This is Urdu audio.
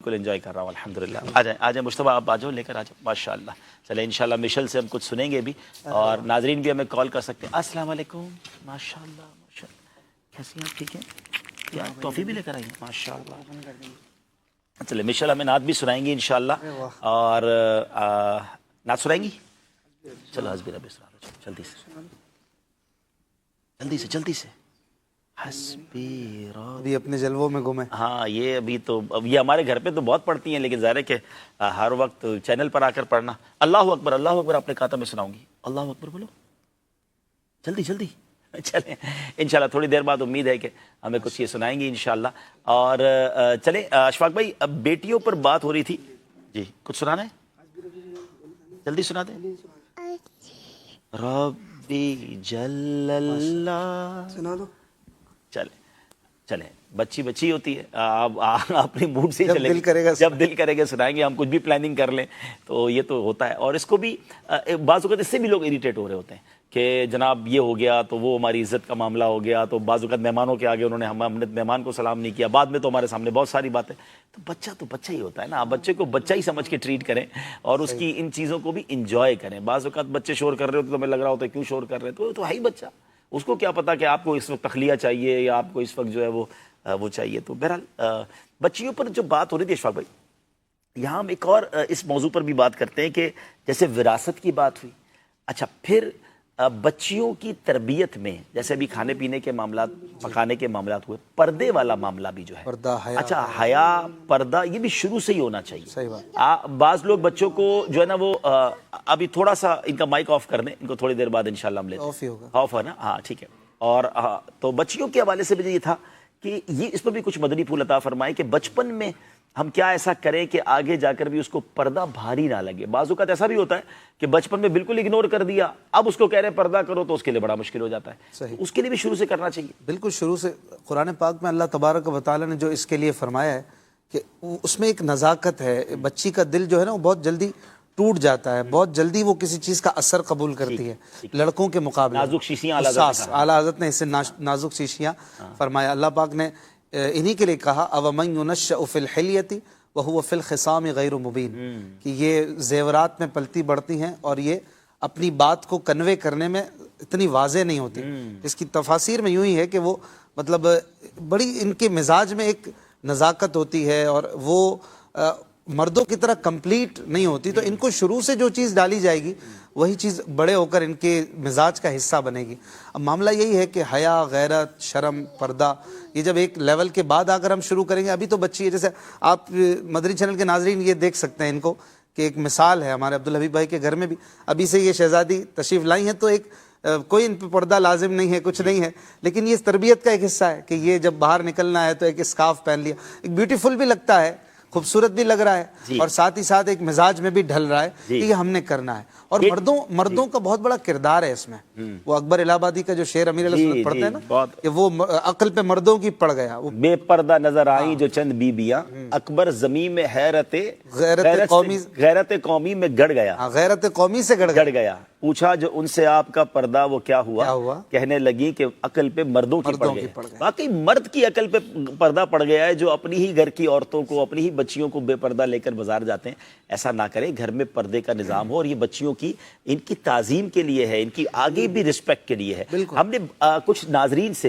بالکل انجوائے کر رہا ہوں الحمدللہ۔ آ جائیں مشتبہ، آپ آ جاؤ، لے کر آ جاؤ، ماشاءاللہ۔ چلیں انشاءاللہ مشل سے ہم کچھ سنیں گے بھی، اور ناظرین بھی ہمیں کال کر سکتے ہیں۔ السلام علیکم، ماشاءاللہ ماشاءاللہ، کیسی ہیں؟ ٹھیک ہیں؟ کیا ٹافی بھی لے کر آئی ہیں؟ ماشاءاللہ۔ چلیں مشل ہمیں نعت بھی سنائیں گی انشاءاللہ، اور نعت سنائیں گی؟ چلو حسبی ربی سنا دو، جلدی سے جلدی سے جلدی سے۔ حسبی ابھی اپنے جلووں میں گم ہے۔ ہاں یہ ابھی تو یہ ہمارے گھر پہ تو بہت پڑھتی ہیں، لیکن ظاہر ہے کہ ہر وقت چینل پر آ کر پڑھنا۔ اللہ اکبر، اللہ اکبر آپ نے کہا تھا، میں سناؤں گی۔ اللہ اکبر بولو جلدی جلدی۔ چلیں انشاءاللہ تھوڑی دیر بعد امید ہے کہ ہمیں کچھ یہ سنائیں گی انشاءاللہ۔ اور چلیں اشفاق بھائی، اب بیٹیوں پر بات ہو رہی تھی، جی کچھ سنانا ہے؟ جلدی سنا دیں۔ ربی جل اللہ، سنا دو۔ چلیں بچی بچی ہوتی ہے، آپ اپنی موڈ سے جب چلیں، دل کرے گا جب دل کرے گا سنائیں گے، ہم کچھ بھی پلاننگ کر لیں تو یہ تو ہوتا ہے۔ اور اس کو بھی بعض اوقات اس سے بھی لوگ اریٹیٹ ہو رہے ہوتے ہیں کہ جناب یہ ہو گیا تو وہ ہماری عزت کا معاملہ ہو گیا، تو بعض اوقات مہمانوں کے آگے انہوں نے ہم نے مہمان کو سلام نہیں کیا، بعد میں تو ہمارے سامنے بہت ساری باتیں۔ تو بچہ ہی ہوتا ہے نا، آپ بچے کو بچہ ہی سمجھ کے ٹریٹ کریں، اور اس کی ان چیزوں کو بھی انجوائے کریں۔ بعض اوقات بچے شور کر رہے ہوتے تو ہمیں لگ رہا ہوتا ہے کیوں شور کر رہے ہیں، تو ہے ہی بچہ، اس کو کیا پتا کہ آپ کو اس وقت تخلیہ چاہیے یا آپ کو اس وقت جو ہے وہ چاہیے۔ تو بہرحال بچیوں پر جو بات ہو رہی تھی اشفاق بھائی، یہاں ہم ایک اور اس موضوع پر بھی بات کرتے ہیں کہ جیسے وراثت کی بات ہوئی، اچھا پھر بچیوں کی تربیت میں جیسے ابھی کھانے پینے کے معاملات، پکانے کے معاملات ہوئے، پردے والا معاملہ بھی جو ہے، پردہ، حیا، اچھا حیا، پردہ، یہ بھی شروع سے ہی ہونا چاہیے۔ صحیح بات۔ بعض لوگ بچوں کو جو ہے نا وہ ابھی تھوڑا سا ان کا مائک آف کر دیں، ان کو تھوڑی دیر بعد انشاءاللہ ہم لیتے ہیں۔ آف ہی ہوگا، آف ہے نا، ہاں ٹھیک ہے۔ اور تو بچیوں کے حوالے سے بھی یہ تھا کہ یہ اس پر بھی کچھ مدنی پھول عطا فرمائے کہ بچپن میں ہم کیا ایسا کریں کہ آگے جا کر بھی اس کو پردہ بھاری نہ لگے۔ بعض اوقات ایسا بھی ہوتا ہے کہ بچپن میں بالکل اگنور کر دیا، اب اس کو کہہ رہے ہیں پردہ کرو تو اس کے لیے بڑا مشکل ہو جاتا ہے۔ صحیح، اس کے لیے بھی شروع سے کرنا چاہیے۔ بالکل شروع سے۔ قرآن پاک میں اللہ تبارک و تعالیٰ نے جو اس کے لیے فرمایا ہے کہ اس میں ایک نزاکت ہے۔ بچی کا دل جو ہے نا وہ بہت جلدی ٹوٹ جاتا ہے، بہت جلدی وہ کسی چیز کا اثر قبول کرتی ہے لڑکوں کے مقابلے۔ نازک شیشیاں اعلیٰ حضرت نے اسے نازک شیشیاں فرمایا۔ اللہ پاک نے انہی کے لیے کہا اَوَمَن يُنَشَّأُ فِي الْحِلْيَةِ وَهُوَ فِي الْخِصَامِ غَيْرُ مُبِينٍ، کہ یہ زیورات میں پلتی بڑھتی ہیں اور یہ اپنی بات کو کنوے کرنے میں اتنی واضح نہیں ہوتی۔ اس کی تفاسیر میں یوں ہی ہے کہ وہ مطلب بڑی ان کے مزاج میں ایک نزاکت ہوتی ہے، اور وہ مردوں کی طرح کمپلیٹ نہیں ہوتی، تو ان کو شروع سے جو چیز ڈالی جائے گی وہی چیز بڑے ہو کر ان کے مزاج کا حصہ بنے گی۔ اب معاملہ یہی ہے کہ حیا، غیرت، شرم، پردہ، یہ جب ایک لیول کے بعد آ کر ہم شروع کریں گے، ابھی تو بچی ہے، جیسے آپ مدنی چینل کے ناظرین یہ دیکھ سکتے ہیں ان کو کہ ایک مثال ہے ہمارے عبدالحبیب بھائی کے گھر میں بھی ابھی سے یہ شہزادی تشریف لائی ہیں، تو ایک کوئی ان پہ پردہ لازم نہیں ہے، کچھ نہیں ہے، لیکن یہ تربیت کا ایک حصہ ہے کہ یہ جب باہر نکلنا ہے تو ایک اسکارف پہن لیا، ایک بیوٹیفل بھی لگتا ہے، خوبصورت بھی لگ رہا ہے، اور ساتھ ہی ساتھ ایک مزاج میں بھی ڈھل رہا ہے کہ یہ ہم نے کرنا ہے۔ اور مردوں کا بہت بڑا کردار ہے اس میں۔ وہ اکبر الہ آبادی کا جو شعر امیر علیہ السلام پڑھتے ہیں نا کہ وہ عقل پہ مردوں کی پڑ گیا، وہ بے پردہ نظر آئیں جو چند بیبیاں، اکبر زمین میں غیرت قومی میں گڑ گیا، غیرت قومی سے گڑ گیا۔ پوچھا جو ان سے آپ کا پردہ وہ کیا ہوا، کہنے لگی کہ عقل پہ مردوں کی پڑ گیا۔ واقعی مرد کی عقل پہ پردہ پڑ گیا ہے، جو اپنی ہی گھر کی عورتوں کو، اپنی ہی بچیوں کو بے پردہ لے کر بازار جاتے ہیں۔ ایسا نہ کریں، گھر میں پردے کا نظام ہو، اور یہ بچیوں کی ان کی تعظیم کے لیے ہے، ان کی آگے بھی رسپیکٹ کے لیے ہے۔ ہم نے کچھ ناظرین سے